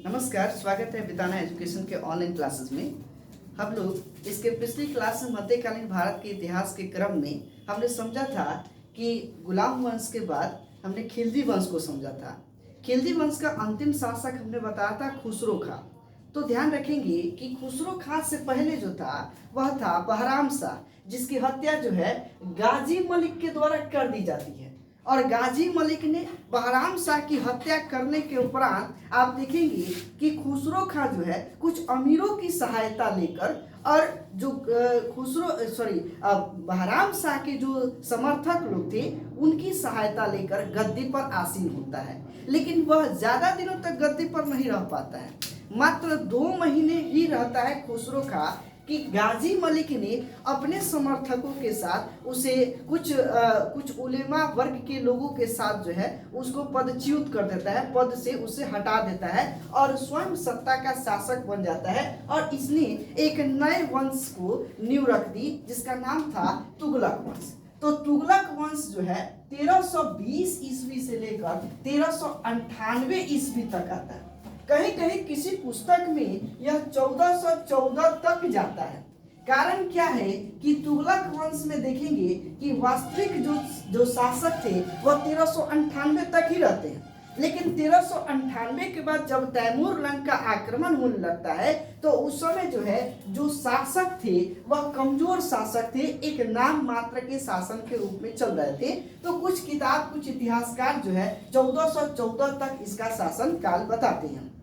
नमस्कार, स्वागत है बिताना एजुकेशन के ऑनलाइन क्लासेस में। हम लोग इसके पिछली क्लास में मध्यकालीन भारत के इतिहास के क्रम में हमने समझा था कि गुलाम वंश के बाद हमने खिलजी वंश को समझा था। खिलजी वंश का अंतिम शासक हमने बताया था खुसरो खां। तो ध्यान रखेंगे कि खुसरो खां से पहले जो था वह था बहराम शाह, जिसकी हत्या जो है गाजी मलिक के द्वारा कर दी जाती है। और गाजी मलिक ने बहराम शाह की हत्या करने के उपरांत आप देखेंगे कि खुसरो खां जो है कुछ अमीरों की सहायता लेकर और जो बहराम शाह के जो समर्थक लोग थे उनकी सहायता लेकर गद्दी पर आसीन होता है। लेकिन वह ज्यादा दिनों तक गद्दी पर नहीं रह पाता है, मात्र 2 महीने ही रहता है खुसरो खां कि गाजी मलिक ने अपने समर्थकों के साथ उसे कुछ उलेमा वर्ग के लोगों के साथ जो है उसको पदच्युत कर देता है, पद से उसे हटा देता है और स्वयं सत्ता का शासक बन जाता है। और इसने एक नए वंश को नींव रख दी जिसका नाम था तुगलक वंश। तो तुगलक वंश जो है 1320 ईस्वी से लेकर 1398 ईस्वी तक आता है। कहीं कहीं किसी पुस्तक में यह 1414 तक जाता है। कारण क्या है कि तुगलक वंश में देखेंगे कि वास्तविक जो शासक थे वह 1398 तक ही रहते हैं। लेकिन 1398 के बाद जब तैमूर लंग का आक्रमण होने लगता है तो उस समय जो है जो शासक थे वह कमजोर शासक थे, एक नाम मात्र के शासन के रूप में चल रहे थे। तो कुछ इतिहासकार जो है 1414 तक इसका शासन काल बताते हैं।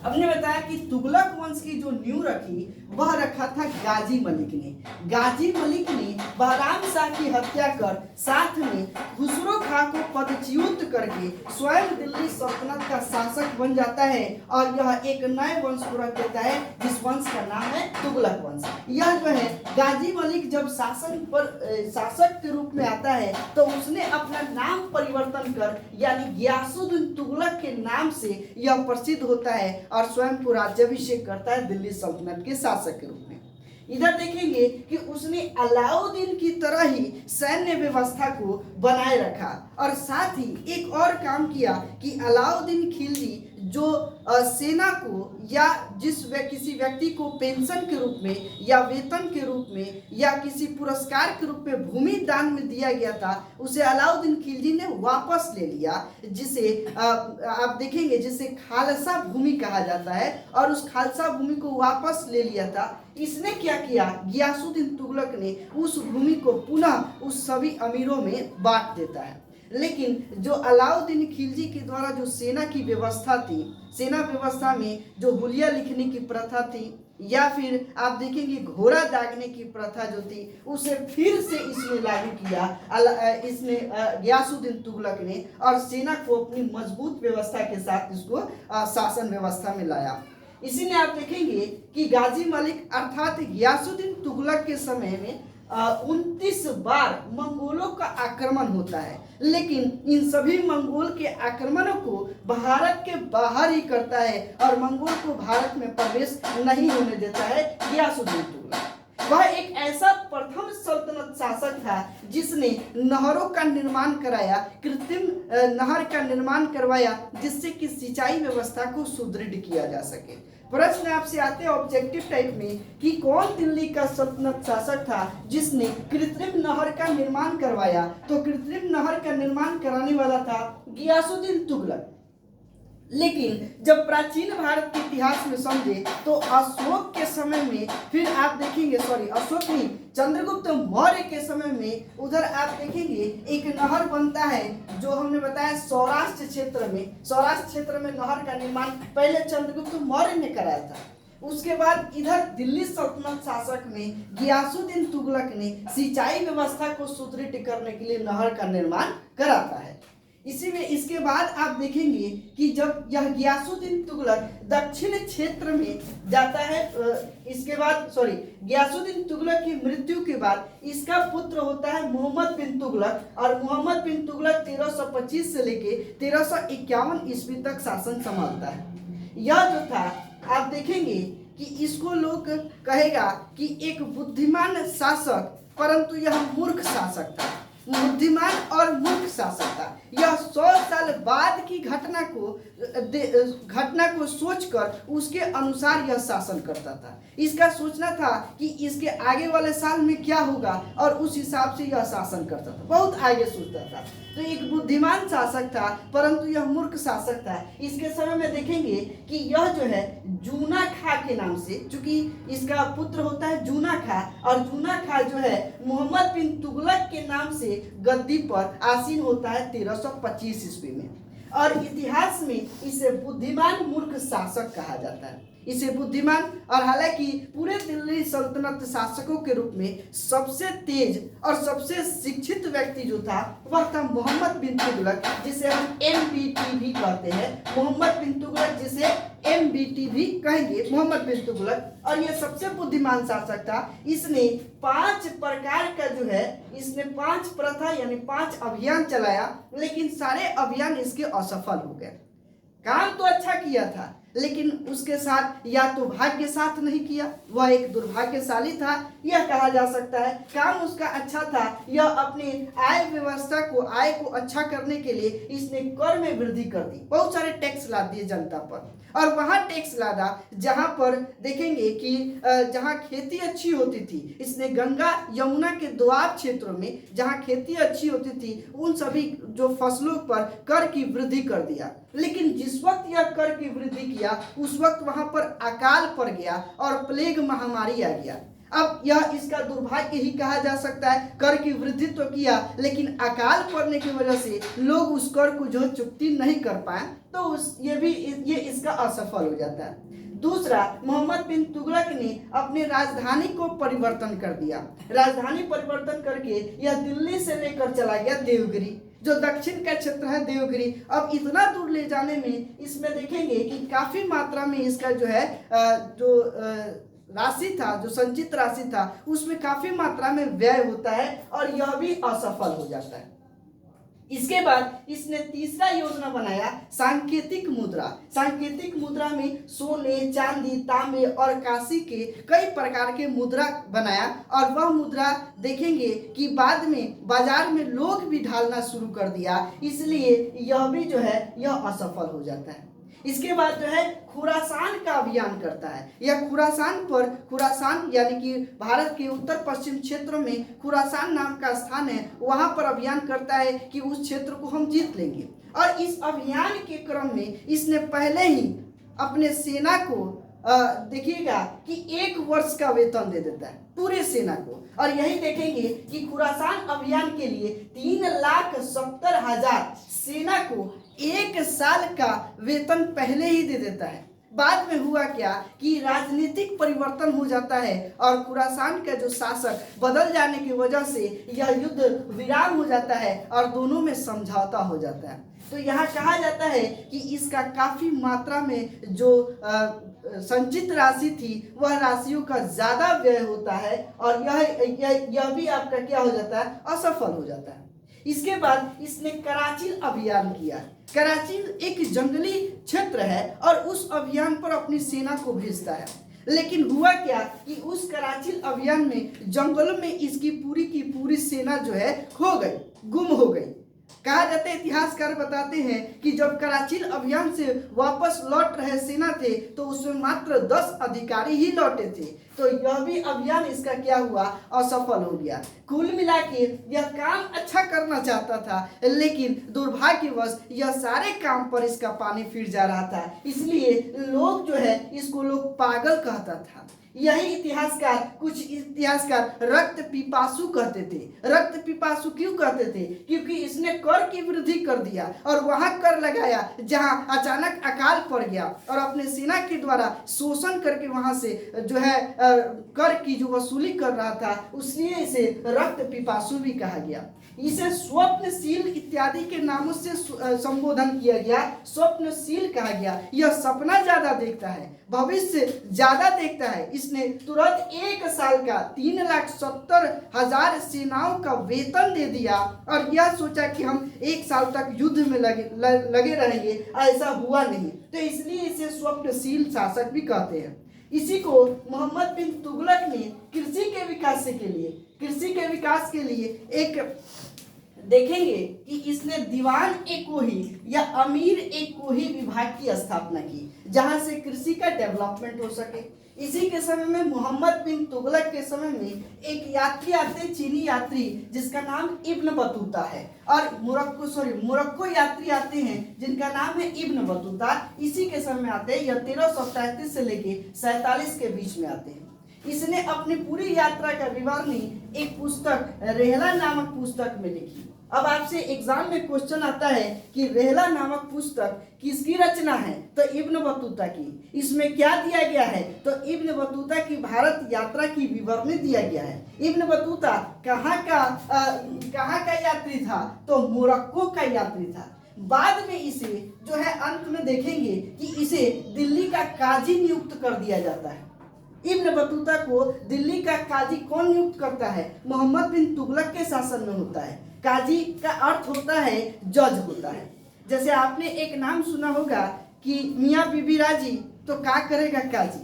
हमने बताया कि तुगलक वंश की जो नींव रखी वह रखा था गाजी मलिक ने। गाजी मलिक ने बहराम शाह की हत्या कर साथ में खुसरो खां को पदच्युत करके स्वयं दिल्ली सल्तनत का शासक बन जाता है और यह एक नए वंश को रख देता है जिस वंश का नाम है तुगलक वंश। यह जो है गाजी मलिक जब शासक के रूप में आता है तो उसने अपना नाम परिवर्तन कर यानी गियासुद्दीन तुगलक के नाम से यह प्रसिद्ध होता है और स्वयं को राज्याभिषेक करता है दिल्ली सल्तनत के शासक के रूप में। इधर देखेंगे कि उसने अलाउद्दीन की तरह ही सैन्य व्यवस्था को बनाए रखा और साथ ही एक और काम किया कि अलाउद्दीन खिलजी जो सेना को या किसी व्यक्ति को पेंशन के रूप में या वेतन के रूप में या किसी पुरस्कार के रूप में भूमि दान में दिया गया था उसे अलाउद्दीन खिलजी ने वापस ले लिया, जिसे आप देखेंगे जिसे खालसा भूमि कहा जाता है। और उस खालसा भूमि को वापस ले लिया था। इसने क्या किया, गियासुद्दीन तुगलक ने उस भूमि को पुनः उस सभी अमीरों में बांट देता है। लेकिन जो अलाउद्दीन खिलजी के द्वारा जो सेना की व्यवस्था थी, सेना व्यवस्था में जो हुलिया लिखने की प्रथा थी या फिर आप देखेंगे घोड़ा दागने की प्रथा जो थी उसे फिर से इसने लागू किया इसने गियासुद्दीन तुगलक ने और सेना को अपनी मजबूत व्यवस्था के साथ इसको शासन व्यवस्था में लाया। इसी में आप देखेंगे कि गाजी मलिक अर्थात गियासुद्दीन तुगलक के समय में 29 बार मंगोलों का आक्रमण होता है, लेकिन इन सभी मंगोल के आक्रमणों को भारत के बाहर ही करता है और मंगोल को भारत में प्रवेश नहीं होने देता है गियासुद्दीन तुगलक। वह एक ऐसा प्रथम सल्तनत शासक था जिसने नहरों का निर्माण कराया, कृत्रिम नहर का निर्माण करवाया जिससे कि सिंचाई व्यवस्था को सुदृढ़ किया जा सके। प्रश्न आपसे आते हैं ऑब्जेक्टिव टाइप में कि कौन दिल्ली का सल्तनत शासक था जिसने कृत्रिम नहर का निर्माण करवाया। तो कृत्रिम नहर का निर्माण कराने वाला था गियासुद्दीन तुगलक। लेकिन जब प्राचीन भारत के इतिहास में समझे तो अशोक के समय में फिर आप देखेंगे अशोक नहीं चंद्रगुप्त मौर्य के समय में उधर आप देखेंगे एक नहर बनता है जो हमने बताया सौराष्ट्र क्षेत्र में नहर का निर्माण पहले चंद्रगुप्त मौर्य ने कराया था। उसके बाद इधर दिल्ली सल्तनत शासक में गियासुद्दीन तुगलक ने सिंचाई व्यवस्था को सुदृढ़ करने के लिए नहर का निर्माण कराता है। इसी में इसके बाद आप देखेंगे कि जब यह गियासुद्दीन तुगलक दक्षिण क्षेत्र में जाता है, इसके बाद गियासुद्दीन तुगलक की मृत्यु के बाद इसका पुत्र होता है मोहम्मद बिन तुगलक और मोहम्मद बिन तुगलक 1325 से लेके 1351 ईस्वी तक शासन संभालता है। यह जो था आप देखेंगे कि इसको लोग कहेगा कि एक बुद्धिमान शासक परंतु यह मूर्ख शासक था। बुद्धिमान और मूर्ख शासक था। यह 100 साल बाद की घटना को सोचकर उसके अनुसार यह शासन करता था। इसका सोचना था कि इसके आगे वाले साल में क्या होगा और उस हिसाब से यह शासन करता था, बहुत आगे सोचता था। तो एक बुद्धिमान शासक था परंतु यह मूर्ख शासक था। इसके समय में देखेंगे कि यह जो है जूना खा के नाम से, चूंकि इसका पुत्र होता है जूना खा, और जूना खा जो है मोहम्मद बिन तुगलक के नाम से गद्दी पर आसीन होता है 1325 ईस्वी में। और इतिहास में इसे बुद्धिमान मूर्ख शासक कहा जाता है, इसे बुद्धिमान। और हालांकि पूरे दिल्ली सल्तनत शासकों के रूप में सबसे तेज और सबसे शिक्षित व्यक्ति जो था वह था मोहम्मद बिन तुगलक, जिसे हम MBT भी कहते हैं। मोहम्मद बिन तुगलक जिसे MBT भी कहेंगे, मोहम्मद बिन तुगलक। और यह सबसे बुद्धिमान शासक था। इसने 5 प्रकार का जो है, इसने 5 प्रथा यानी 5 अभियान चलाया, लेकिन सारे अभियान इसके असफल हो गए। काम तो अच्छा किया था लेकिन उसके साथ या तो भाग्य साथ नहीं किया, वह एक दुर्भाग्यशाली था यह कहा जा सकता है। काम उसका अच्छा था, यह अपनी आय व्यवस्था को, आय को अच्छा करने के लिए इसने कर में वृद्धि कर दी, बहुत सारे टैक्स ला दिए जनता पर। और वहाँ टैक्स लादा जहाँ पर देखेंगे कि जहाँ खेती अच्छी होती थी, इसने गंगा यमुना के दोआब क्षेत्रों में जहाँ खेती अच्छी होती थी उन सभी जो फसलों पर कर की वृद्धि कर दिया। लेकिन जिस वक्त यह कर की वृद्धि किया उस वक्त वहां पर अकाल पड़ गया और प्लेग महामारी आ गया। अब यह इसका दुर्भाग्य ही कहा जा सकता है। कर की वृद्धि तो किया लेकिन अकाल पड़ने की वजह से लोग उस कर को जो चुकती नहीं कर पाए, तो ये इसका असफल हो जाता है। दूसरा, मोहम्मद बिन तुगलक ने अपने राजधानी को परिवर्तन कर दिया। राजधानी परिवर्तन करके यह दिल्ली से लेकर चला गया देवगिरी, जो दक्षिण का क्षेत्र है देवगिरी। अब इतना दूर ले जाने में इसमें देखेंगे कि काफी मात्रा में इसका जो है राशि था, जो संचित राशि था उसमें काफी मात्रा में व्यय होता है और यह भी असफल हो जाता है। इसके बाद इसने तीसरा योजना बनाया सांकेतिक मुद्रा। सांकेतिक मुद्रा में सोने, चांदी, तांबे और कांसी के कई प्रकार के मुद्रा बनाया और वह मुद्रा देखेंगे कि बाद में बाजार में लोग भी ढालना शुरू कर दिया, इसलिए यह भी जो है यह असफल हो जाता है। इसके बाद जो है खुरासान का अभियान करता है। यह खुरासान यानी कि भारत के उत्तर पश्चिम क्षेत्रों में खुरासान नाम का स्थान है, वहां पर अभियान करता है कि उस क्षेत्र को हम जीत लेंगे। और इस अभियान के क्रम में इसने पहले ही अपने सेना को देखिएगा कि 1 वर्ष का वेतन दे देता है पूरे सेना को। और यही देखेंगे कि खुरासान अभियान के लिए 3,70,000 सेना को 1 साल का वेतन पहले ही दे देता है। बाद में हुआ क्या कि राजनीतिक परिवर्तन हो जाता है और खुरासान का जो शासक बदल जाने की वजह से यह युद्ध विराम हो जाता है और दोनों में समझौता हो जाता है। तो यहाँ कहा जाता है कि इसका काफी मात्रा में जो संचित राशि थी वह राशियों का ज्यादा व्यय होता है और यह भी आपका क्या हो जाता है, असफल हो जाता है। इसके बाद इसने कराची अभियान किया। कराची एक जंगली क्षेत्र है और उस अभियान पर अपनी सेना को भेजता है। लेकिन हुआ क्या कि उस कराची अभियान में जंगलों में इसकी पूरी की पूरी सेना जो है खो गई, गुम हो गई। कहा जाता है, इतिहासकार बताते हैं कि जब कराची अभियान से वापस लौट रहे सेना थे तो उसमें मात्र 10 अधिकारी ही लौटे थे। तो यह भी अभियान इसका क्या हुआ, असफल हो गया। कुल मिला के यह काम अच्छा करना चाहता था लेकिन दुर्भाग्यवश यह सारे काम पर इसका पानी फिर जा रहा था, इसलिए लोग जो है इसको लोग पागल कहता था। यही कुछ इतिहासकार रक्त पिपासु कहते थे। रक्त पिपासु क्यों कहते थे? क्योंकि इसने कर की वृद्धि कर दिया और वहां कर लगाया जहां अचानक अकाल पड़ गया और अपने सेना के द्वारा शोषण करके वहां से जो है कर की जो वसूली कर रहा था, इसलिए इसे रक्त पिपासु भी कहा गया। इसे स्वप्नशील इत्यादि के नामों से संबोधन किया गया, स्वप्नशील कहा गया। यह सपना ज्यादा देखता है, भविष्य ज्यादा देखता है। इसने तुरंत 1 साल का 3,70,000 सेनाओं का वेतन दे दिया और यह सोचा कि हम 1 साल तक युद्ध में लगे रहेंगे। ऐसा हुआ नहीं, तो इसलिए इसे स्वप्नशील शासक भी कहते हैं। इसी को मोहम्मद बिन तुगलक ने कृषि के विकास के लिए एक देखेंगे कि इसने दीवान ए कोही या अमीर ए कोही विभाग की स्थापना की, जहां से कृषि का डेवलपमेंट हो सके। इसी के समय में मोहम्मद बिन तुगलक के समय में एक यात्री आते, चीनी यात्री, जिसका नाम इब्न बतूता है, और मोरक्को यात्री आते हैं जिनका नाम है इब्न बतूता। इसी के समय में आते हैं, यह 1333 से लेके 47 के बीच में आते हैं। इसने अपनी पूरी यात्रा का विवरणी एक पुस्तक रेहला नामक पुस्तक में लिखी। अब आपसे एग्जाम में क्वेश्चन आता है कि रेहला नामक पुस्तक किसकी रचना है, तो इब्न बतूता की। इसमें क्या दिया गया है, तो इब्न बतूता की भारत यात्रा की विवरणी दिया गया है। इब्न बतूता कहाँ का यात्री था, तो मोरक्को का यात्री था। बाद में इसे जो है अंत में देखेंगे कि इसे दिल्ली का काजी नियुक्त कर दिया जाता है। इब्न बतूता को दिल्ली का काजी कौन नियुक्त करता है, मोहम्मद बिन तुगलक के शासन में होता है। काजी का अर्थ होता है जज होता है। जैसे आपने एक नाम सुना होगा कि मियाँ बीबी राजी, तो क्या करेगा काजी।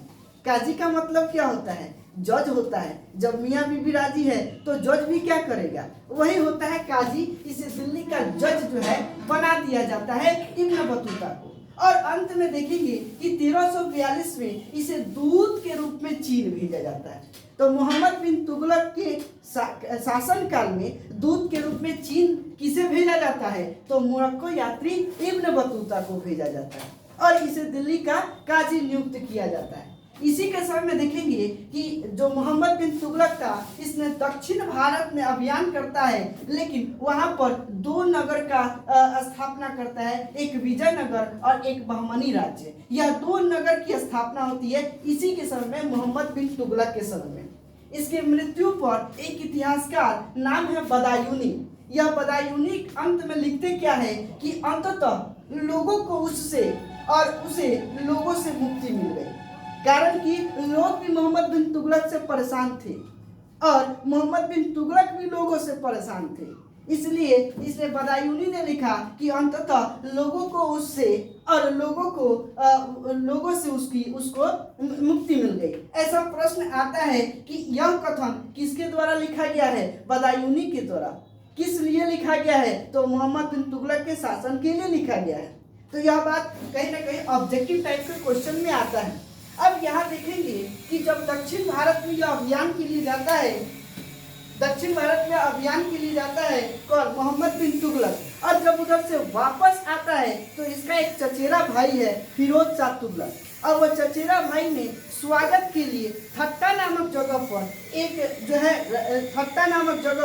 काजी का मतलब क्या होता है, जज होता है। जब मियाँ बीबी राजी है तो जज भी क्या करेगा, वही होता है काजी। इसे दिल्ली का जज जो है बना दिया जाता है इब्न बतूता को। और अंत में देखेंगे कि 1342 में इसे दूत के रूप में चीन भेजा जाता है। तो मोहम्मद बिन तुगलक के शासन काल में दूत के रूप में चीन किसे भेजा जाता है, तो मोरक्को यात्री इब्न बतूता को भेजा जाता है और इसे दिल्ली का काजी नियुक्त किया जाता है। इसी के समय में देखेंगे कि जो मोहम्मद बिन तुगलक था, इसने दक्षिण भारत में अभियान करता है, लेकिन वहां पर दो नगर का स्थापना करता है, एक विजयनगर और एक बहमनी राज्य। यह दो नगर की स्थापना होती है इसी के समय में, मोहम्मद बिन तुगलक के समय में। इसकी मृत्यु पर एक इतिहासकार नाम है बदायूनी। यह बदायूनी अंत में लिखते क्या है कि अंततः लोगों को उससे और उसे लोगों से मुक्ति मिल गई, कारण कि लोग भी मोहम्मद बिन तुगलक से परेशान थे और मोहम्मद बिन तुगलक भी लोगों से परेशान थे। इसलिए इसने बदायूनी ने लिखा कि अंततः लोगों को उससे और लोगों से उसको मुक्ति मिल गई। ऐसा प्रश्न आता है कि यह कथन किसके द्वारा लिखा गया है, बदायूनी के द्वारा। किस लिए लिखा गया है, तो मोहम्मद बिन तुगलक के शासन के लिए लिखा गया है। तो यह बात कहीं ना कहीं ऑब्जेक्टिव टाइप के क्वेश्चन में आता है। अब यहाँ देखेंगे कि जब दक्षिण भारत में यह अभियान के लिए जाता है, दक्षिण भारत में अभियान के लिए जाता है कौन, मोहम्मद बिन तुगलक, और जब उधर से वापस आता है तो इसका एक चचेरा भाई है फिरोज शाह तुगलक, और वह चचेरा भाई ने स्वागत के लिए ठट्टा नामक जगह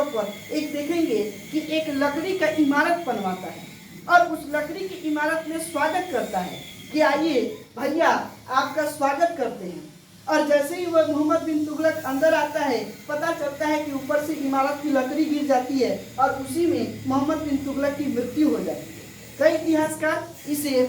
पर एक देखेंगे कि एक लकड़ी का इमारत बनवाता है और उस लकड़ी की इमारत में स्वागत करता है कि आइए भैया आपका स्वागत करते हैं। और जैसे ही वह मोहम्मद बिन तुगलक अंदर आता है, पता चलता है कि ऊपर से इमारत की लकड़ी गिर जाती है और उसी में मोहम्मद बिन तुगलक की मृत्यु हो जाती है। कई इतिहासकार इसे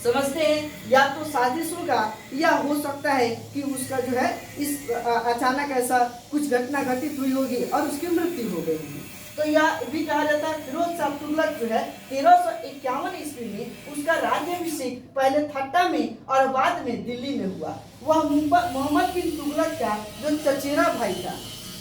समझते हैं या तो साजिश होगा या हो सकता है कि उसका जो है इस अचानक ऐसा कुछ घटना घटित हुई होगी और उसकी मृत्यु हो गई होगी। तो यह भी कहा जाता है फिरोज शाह तुगलक जो है 1351 ईस्वी में उसका राज्याभिषेक पहले ठट्टा में और बाद में दिल्ली में हुआ। वह मोहम्मद बिन तुगलक का जो चचेरा भाई था।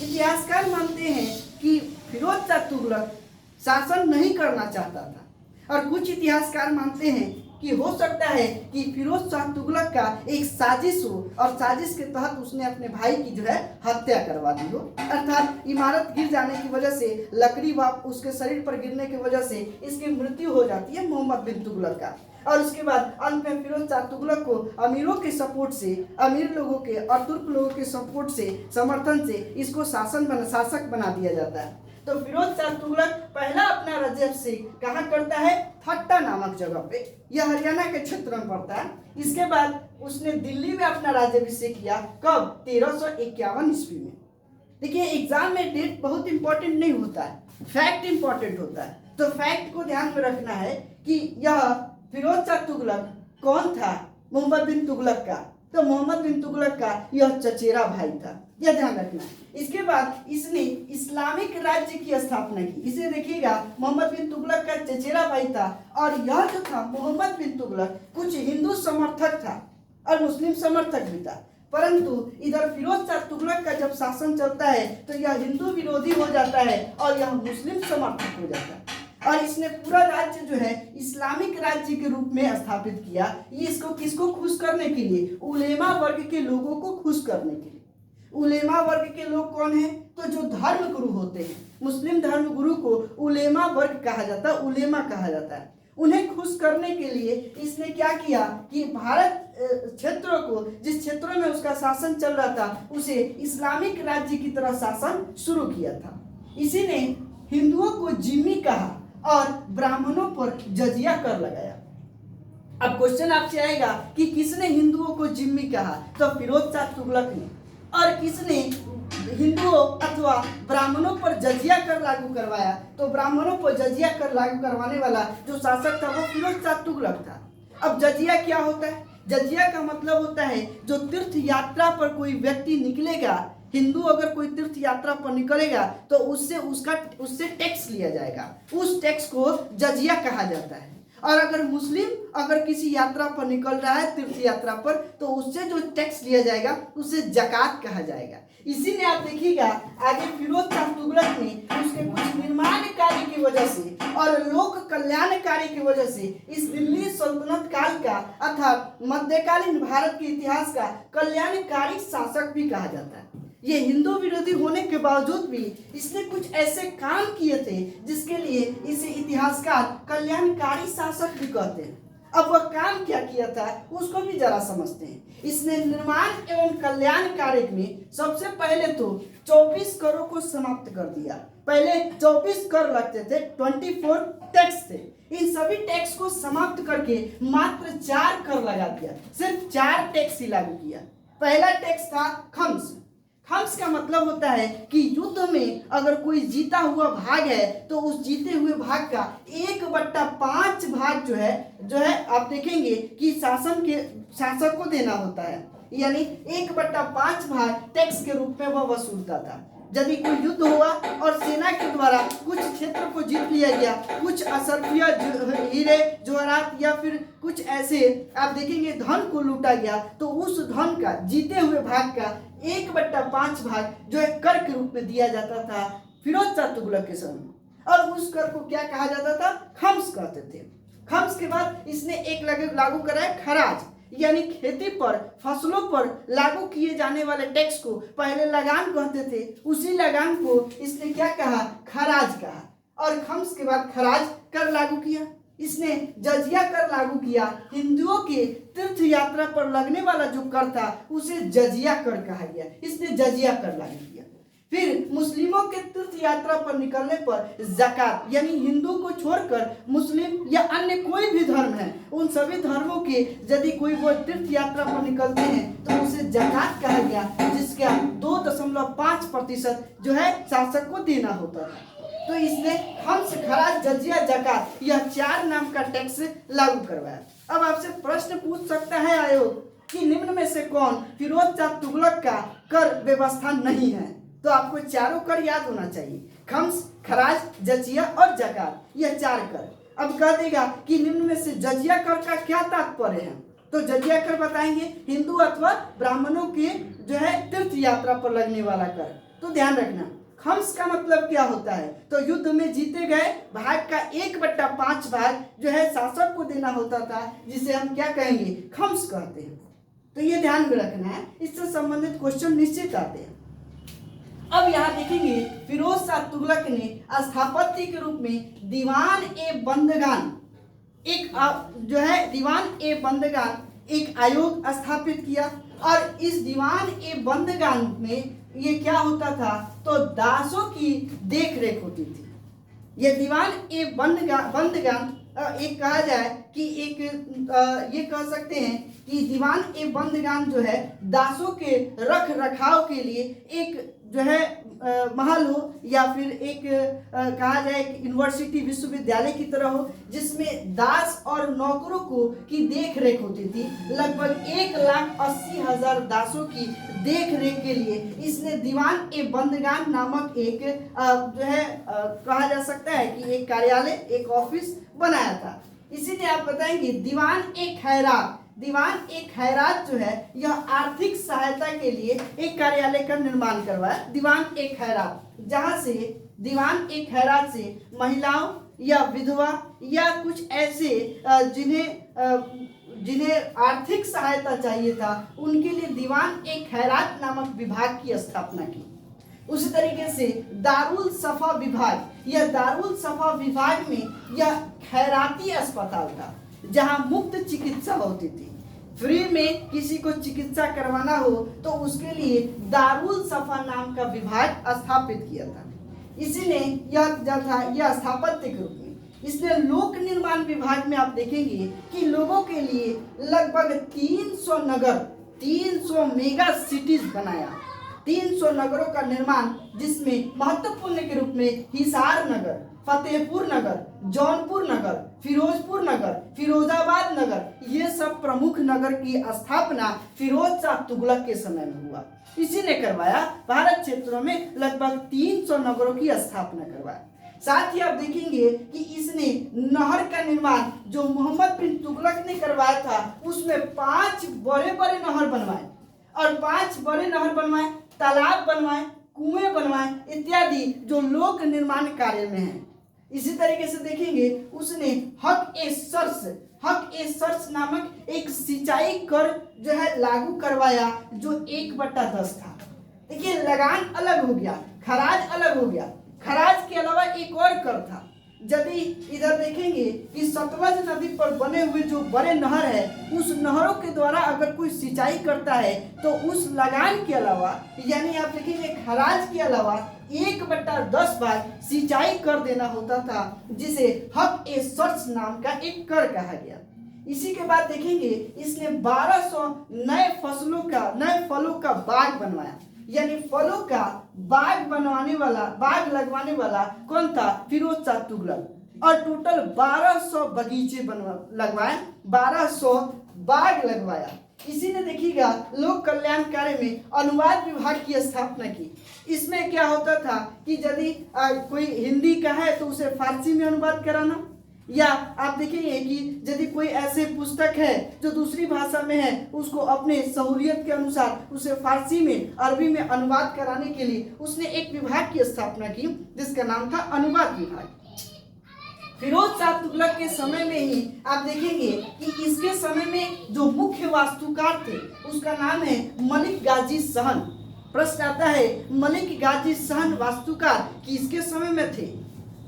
इतिहासकार मानते हैं कि फिरोज शाह तुगलक शासन नहीं करना चाहता था और कुछ इतिहासकार मानते हैं कि हो सकता है कि फिरोज शाह तुगलक का एक साजिश हो और साजिश के तहत उसने अपने भाई की जो है हत्या करवा दी हो। अर्थात इमारत गिर जाने की वजह से, लकड़ी उसके शरीर पर गिरने की वजह से इसकी मृत्यु हो जाती है मोहम्मद बिन तुगलक का। और उसके बाद अंत में फिरोज शाह तुगलक को अमीरों के सपोर्ट से, अमीर लोगों के और तुर्क लोगों के सपोर्ट से, समर्थन से इसको शासक बना दिया जाता है। तो फिरोज शाह तुगलक पहला अपना राज्याभिषेक कहाँ करता है, ठट्टा नामक जगह पे। यह हरियाणा के क्षेत्र में पड़ता है। इसके बाद उसने दिल्ली में अपना राज्याभिषेक किया, कब, 1351 ईस्वी में। देखिए एग्जाम में डेट बहुत इंपॉर्टेंट नहीं होता है, फैक्ट इंपॉर्टेंट होता है। तो फैक्ट को ध्यान में रखना है कि यह फिरोज शाह तुगलक कौन था, मोहम्मद बिन तुगलक का। तो मोहम्मद बिन तुगलक का यह चचेरा भाई था, यह ध्यान रखना। इसके बाद इसने इस्लामिक राज्य की स्थापना की। इसे देखिएगा, मोहम्मद बिन तुगलक का चचेरा भाई था और यह जो था मोहम्मद बिन तुगलक कुछ हिंदू समर्थक था और मुस्लिम समर्थक भी था। परंतु इधर फिरोज शाह तुगलक का जब शासन चलता है तो यह हिंदू विरोधी हो जाता है और यह मुस्लिम समर्थक हो जाता है, और इसने पूरा राज्य जो है इस्लामिक राज्य के रूप में स्थापित किया। ये इसको किसको खुश करने के लिए? उलेमा वर्ग के लोगों को खुश करने के लिए। उलेमा वर्ग के लोग कौन है? तो जो धर्म गुरु होते हैं, मुस्लिम धर्म गुरु को उलेमा वर्ग कहा जाता है, उलेमा कहा जाता है। उन्हें खुश करने के लिए इसने क्या किया कि भारत क्षेत्रों को, जिस क्षेत्रों में उसका शासन चल रहा था, उसे इस्लामिक राज्य की तरह शासन शुरू किया था। इसी ने हिंदुओं को जिम्मी कहा और ब्राह्मणों पर जजिया कर लगाया। अब क्वेश्चन आपसे आएगा कि किसने हिंदुओं को जिम्मी कहा? तो फिरोज शाह तुगलक ने। और किसने हिंदुओं अथवा ब्राह्मणों पर जजिया कर लागू करवाया? तो ब्राह्मणों पर जजिया कर लागू करवाने वाला जो शासक था वो फिरोज शाह तुगलक था। अब जजिया क्या होता है? जजिया का मतलब होता है जो तीर्थ यात्रा पर कोई व्यक्ति निकलेगा, हिंदू अगर कोई तीर्थ यात्रा पर निकलेगा तो उससे टैक्स लिया जाएगा, उस टैक्स को जजिया कहा जाता है। और अगर मुस्लिम अगर किसी यात्रा पर निकल रहा है, तीर्थ यात्रा पर, तो उससे जो टैक्स लिया जाएगा उसे जकात कहा जाएगा। इसी ने आप देखिएगा आगे फिरोज शाह तुगलक ने उसके कुछ निर्माण कार्य की वजह से और लोक कल्याणकारी की वजह से इस दिल्ली सल्तनत काल का अर्थात मध्यकालीन भारत के इतिहास का कल्याणकारी शासक भी कहा जाता है। ये हिंदू विरोधी होने के बावजूद भी इसने कुछ ऐसे काम किए थे जिसके लिए इसे इतिहासकार कल्याणकारी शासक भी कहते हैं। अब वह काम क्या किया था उसको भी जरा समझते हैं। इसने निर्माण एवं कल्याण कार्य में सबसे पहले तो 24 करों को समाप्त कर दिया। पहले 24 कर लगते थे, 24 टैक्स थे। इन सभी टैक्स को समाप्त करके मात्र 4 कर लगा दिया, सिर्फ 4 टैक्स ही लागू किया। पहला टैक्स था खम्स। खम्स का मतलब होता है कि युद्ध में अगर कोई जीता हुआ भाग है तो उस जीते हुए भाग का 1/5 भाग जो है आप देखेंगे कि शासक को देना होता है, यानी 1/5 भाग टैक्स के रूप में वह वसूलता था। यदि कोई युद्ध हुआ और सेना के द्वारा कुछ क्षेत्र को जीत लिया गया, कुछ असरफिया हीरे जवाहरात या फिर कुछ ऐसे आप देखेंगे धन को लूटा गया, तो उस धन का जीते हुए भाग का 1/5 भाग जो है कर के रूप में दिया जाता था फिरोज शाह तुगलक के समय। और उस कर को क्या कहा जाता था? खम्स कहते थे। खम्स के बाद इसने एक लागू कराया खराज, यानी खेती पर, फसलों पर लागू किए जाने वाले टैक्स को पहले लगान कहते थे, उसी लगान को इसने क्या कहा? खराज कहा। और खम्स के बाद खराज कर लागू किया। इसने जजिया कर लागू किया। हिंदुओं के तीर्थ यात्रा पर लगने वाला जो कर था उसे जजिया कर कहा गया, इसने जजिया कर लागू किया। फिर मुस्लिमों के तीर्थ यात्रा पर निकलने पर ज़कात, यानी हिंदू को छोड़कर मुस्लिम या अन्य कोई भी धर्म है, उन सभी धर्मों के यदि कोई वो तीर्थ यात्रा पर निकलते हैं तो उसे ज़कात कहा गया, जिसका 2.5% जो है शासक को देना होता था। तो इसने खम्स, खराज, जजिया, ज़कात यह 4 नाम का टैक्स लागू करवाया। अब आपसे प्रश्न पूछ सकता है आयोग कि निम्न में से कौन फिरोज शाह तुगलक का कर व्यवस्था नहीं है? तो आपको चारों कर याद होना चाहिए, खम्स, खराज, जजिया और जकात, यह 4 कर। अब कह देगा कि निम्न में से जजिया कर का क्या तात्पर्य है? तो जजिया कर बताएंगे हिंदू अथवा ब्राह्मणों के जो है तीर्थ यात्रा पर लगने वाला कर। तो ध्यान रखना, खम्स का मतलब क्या होता है? तो युद्ध में जीते गए भाग का 1/5 भाग जो है शासक को देना होता था, जिसे हम क्या कहेंगे? खम्स कहते हैं। तो ये ध्यान में रखना है, इससे संबंधित क्वेश्चन निश्चित आते हैं। अब यहाँ देखेंगे फिरोज शाह तुगलक ने स्थापत्य के रूप में दीवान ए बंदगान एक आयोग स्थापित किया। और इस दीवान ए बंदगान में ये क्या होता था? तो दासों की देख रेख होती थी। ये दीवान ए बंदगान एक कहा जाए कि ये कह सकते हैं कि दीवान ए बंदगान जो है दासों के रख रखाव के लिए एक जो है महल हो या फिर एक कहा जाए यूनिवर्सिटी विश्वविद्यालय की तरह हो, जिसमें दास और नौकरों को की देख रेख होती थी। लगभग 1,80,000 दासों की देख रेख के लिए इसने दीवान ए बंदगान नामक एक जो है कहा जा सकता है कि एक कार्यालय, एक ऑफिस बनाया था। इसी ने आप बताएंगे दीवान ए खैरात, दीवान ए खैरात जो है यह आर्थिक सहायता के लिए एक कार्यालय का निर्माण करवाया, दीवान ए खैरात, जहां से दीवान ए खैरात से महिलाओं या विधवा या कुछ ऐसे जिन्हें आर्थिक सहायता चाहिए था उनके लिए दीवान ए खैरात नामक विभाग की स्थापना की। उसी तरीके से दारुल सफा विभाग, यह दारुल सफा विभाग में यह खैराती अस्पताल था जहां मुफ्त चिकित्सा होती थी। फ्री में किसी को चिकित्सा करवाना हो तो उसके लिए दारुल सफा नाम का विभाग स्थापित किया था। इसी ने यह स्थापत्य के रूप में इसने लोक निर्माण विभाग में आप देखेंगे कि लोगों के लिए लगभग 300 नगर, 300 मेगा सिटीज बनाया, 300 नगरों का निर्माण, जिसमें महत्वपूर्ण के रूप में हिसार नगर, फतेहपुर नगर, जौनपुर नगर, फिरोजपुर नगर, फिरोजाबाद नगर, ये सब प्रमुख नगर की स्थापना फिरोज शाह तुगलक के समय में हुआ। इसी ने करवाया, भारत क्षेत्रों में लगभग 300 नगरों की स्थापना करवाया। साथ ही आप देखेंगे कि इसने नहर का निर्माण जो मोहम्मद बिन तुगलक ने करवाया था उसमें 5 बड़े बड़े नहर बनवाए, और 5 बड़े नहर बनवाए, तालाब बनवाए, कुएं बनवाए इत्यादि जो लोक निर्माण कार्य में है। इसी तरीके से देखेंगे उसने हक ए सर्च नामक एक सिंचाई कर जो है लागू करवाया जो 1/10 था। देखिए लगान अलग हो गया, खराज अलग हो गया, खराज के अलावा एक और कर था। यदि इधर देखेंगे कि सतलज नदी पर बने हुए जो बड़े नहर है उस नहरों के द्वारा अगर कोई सिंचाई करता है तो उस लगान के अलावा, यानी आप देखेंगे खराज के अलावा 1/10 बार सिंचाई कर देना होता था, जिसे हक ए सर्च नाम का एक कर कहा गया। इसी के बाद देखेंगे इसने 1200 नए फलों का बाग बनवाया, यानी फलों का बाग लगवाने वाला कौन था? फिरोज शाह तुगलक। और टोटल 1200 बगीचे लगवाए, 1200 बाग लगवाया। इसी ने देखिएगा लोक कल्याण कार्य में अनुवाद विभाग की स्थापना की। इसमें क्या होता था कि यदि कोई हिंदी का है तो उसे फारसी में अनुवाद कराना, या आप देखेंगे कि यदि कोई ऐसे पुस्तक है जो दूसरी भाषा में है उसको अपने सहूलियत के अनुसार उसे फारसी में, अरबी में अनुवाद कराने के लिए उसने एक विभाग की स्थापना की जिसका नाम था अनुवाद विभाग। फिरोज शाह तुगलक के समय में ही आप देखेंगे कि इसके समय में जो मुख्य वास्तुकार थे उसका नाम है मलिक गाजी सहन। प्रश्न आता है मलिक गाजी सहन वास्तुकार किसके समय में थे?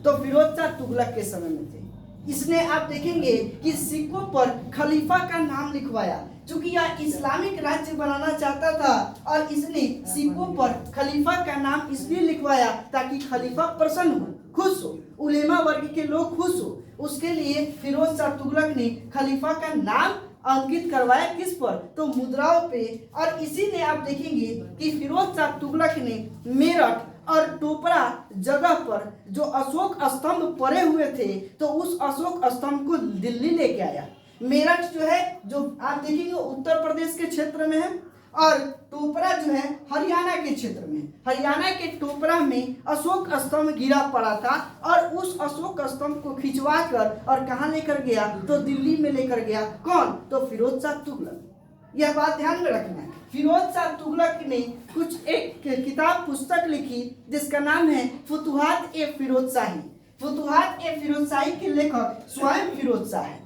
तो फिरोज शाह तुगलक के समय में थे। इसने आप देखेंगे कि सिक्कों पर खलीफा का नाम लिखवाया, क्योंकि यह इस्लामिक राज्य बनाना चाहता था और इसने सिक्कों पर खलीफा का नाम इसलिए लिखवाया ताकि खलीफा प्रसन्न हो, खुश हो, उलेमा वर्ग के लोग खुश हो। उसके लिए फिरोज शाह तुगलक ने खलीफा का नाम अंकित करवाया, किस पर? तो मुद्राओं पे। और इसी ने आप देखेंगे कि फिरोज शाह तुगलक ने मेरठ और टोपरा जगह पर जो अशोक स्तंभ पड़े हुए थे तो उस अशोक स्तंभ को दिल्ली लेके आया। मेरठ जो है जो आप देखेंगे उत्तर प्रदेश के क्षेत्र में है, और टोपरा जो है हरियाणा के क्षेत्र में। हरियाणा के टोपरा में अशोक स्तंभ गिरा पड़ा था और उस अशोक स्तंभ को खिंचवा कर और कहाँ लेकर गया? तो दिल्ली में लेकर गया। कौन? तो फिरोज शाह तुगलक। यह बात ध्यान में रखना है। फिरोज शाह तुगलक ने कुछ एक किताब पुस्तक लिखी जिसका नाम है फुतुहात ए फिरोज शाही। फुतुहात ए फिरोज शाही के लेखक स्वयं फिरोज शाह है,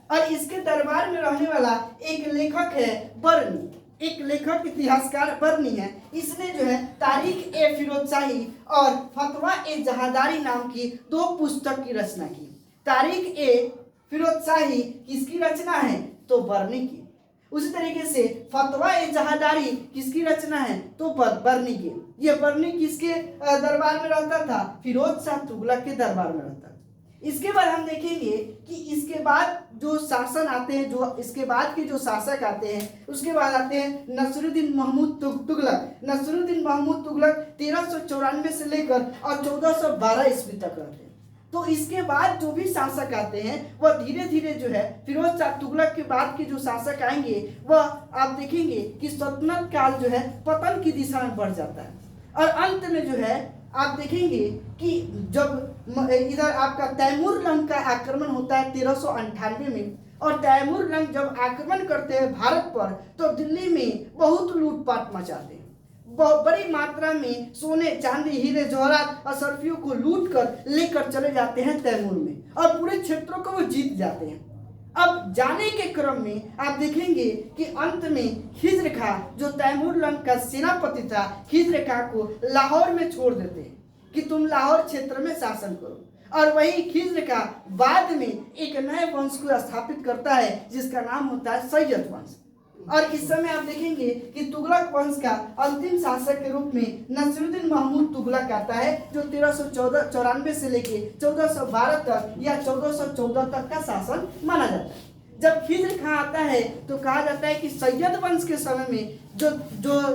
और इसके दरबार में रहने वाला एक लेखक है बर्नी, एक लेखक इतिहासकार बर्नी है। इसने जो है तारीख ए फिरोज शाही और फतवा ए जहादारी नाम की 2 पुस्तक की रचना की। तारीख ए फिरोज शाही किसकी रचना है? तो बर्नी की। उसी तरीके से फतवा ए जहादारी किसकी रचना है? तो बर्नी की। यह बर्नी किसके दरबार में रहता था? फिरोज शाह तुगलक के दरबार में रहता था। इसके बाद हम देखेंगे कि इसके बाद जो शासन आते हैं, जो इसके बाद के जो शासक आते हैं, उसके बाद आते हैं नसरुद्दीन महमूद तुगलक। नसरुद्दीन महमूद तुगलक 1394 से लेकर और 1412 ईस्वी तक रहते हैं। तो इसके बाद जो भी शासक आते हैं वह धीरे धीरे जो है फिरोज शाह तुगलक के बाद के जो शासक आएंगे वह आप देखेंगे कि सल्तनत काल जो है पतन की दिशा में बढ़ जाता है, और अंत में जो है आप देखेंगे कि जब इधर आपका तैमूर लंग का आक्रमण होता है 1398 में, और तैमूर लंग जब आक्रमण करते हैं भारत पर तो दिल्ली में बहुत लूटपाट मचाते हैं। बहुत बड़ी मात्रा में सोने चांदी हीरे जवाहरात अशरफियों को लूट कर लेकर चले जाते हैं तैमूर में और पूरे क्षेत्रों को वो जीत जाते हैं। अब जाने के क्रम में आप देखेंगे कि अंत में खिज्र खां जो तैमूर लंग का सेनापति था, खिज्र खां को लाहौर में छोड़ देते हैं कि तुम लाहौर क्षेत्र में शासन करो। और वही खिज्र खां बाद में एक नए वंश को स्थापित करता है जिसका नाम होता है सैयद वंश। और इस समय आप देखेंगे कि तुगलक वंश का अंतिम शासक के रूप में नसीरुद्दीन महमूद तुगलक आता है जो 1394 से लेके 1412 तक या 1414 तक का शासन माना जाता है। जब खिज्र खां आता है तो कहा जाता है कि सैयद वंश के समय में जो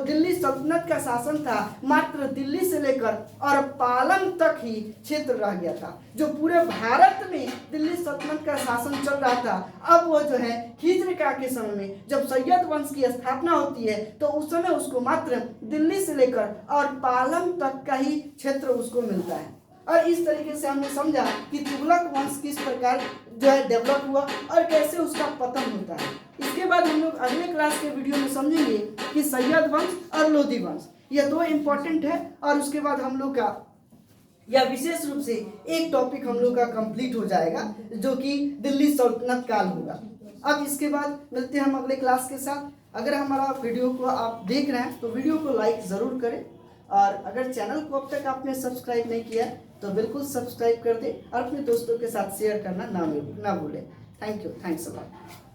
दिल्ली सल्तनत का शासन था मात्र दिल्ली से लेकर और पालम तक ही क्षेत्र रह गया था। जो पूरे भारत में दिल्ली सल्तनत का शासन चल रहा था, अब वो जो है खिज्र खां के समय में जब सैयद वंश की स्थापना होती है तो उस समय उसको मात्र दिल्ली से लेकर और पालम तक का ही क्षेत्र उसको मिलता है। और इस तरीके से हमने समझा कि तुगलक वंश किस प्रकार जो है डेवलप हुआ और कैसे उसका पतन होता है। इसके बाद हम लोग अगले क्लास के वीडियो में समझेंगे कि सैयद वंश और लोधी वंश, ये दो इम्पोर्टेंट है। और उसके बाद हम लोग का या विशेष रूप से एक टॉपिक हम लोग का कंप्लीट हो जाएगा जो कि दिल्ली सल्तनत काल होगा। अब इसके बाद मिलते हैं हम अगले क्लास के साथ। अगर हमारा वीडियो को आप देख रहे हैं तो वीडियो को लाइक ज़रूर करें और अगर चैनल को अब तक आपने सब्सक्राइब नहीं किया तो बिल्कुल सब्सक्राइब कर दें और अपने दोस्तों के साथ शेयर करना ना भूलें। Thank you, thanks a lot.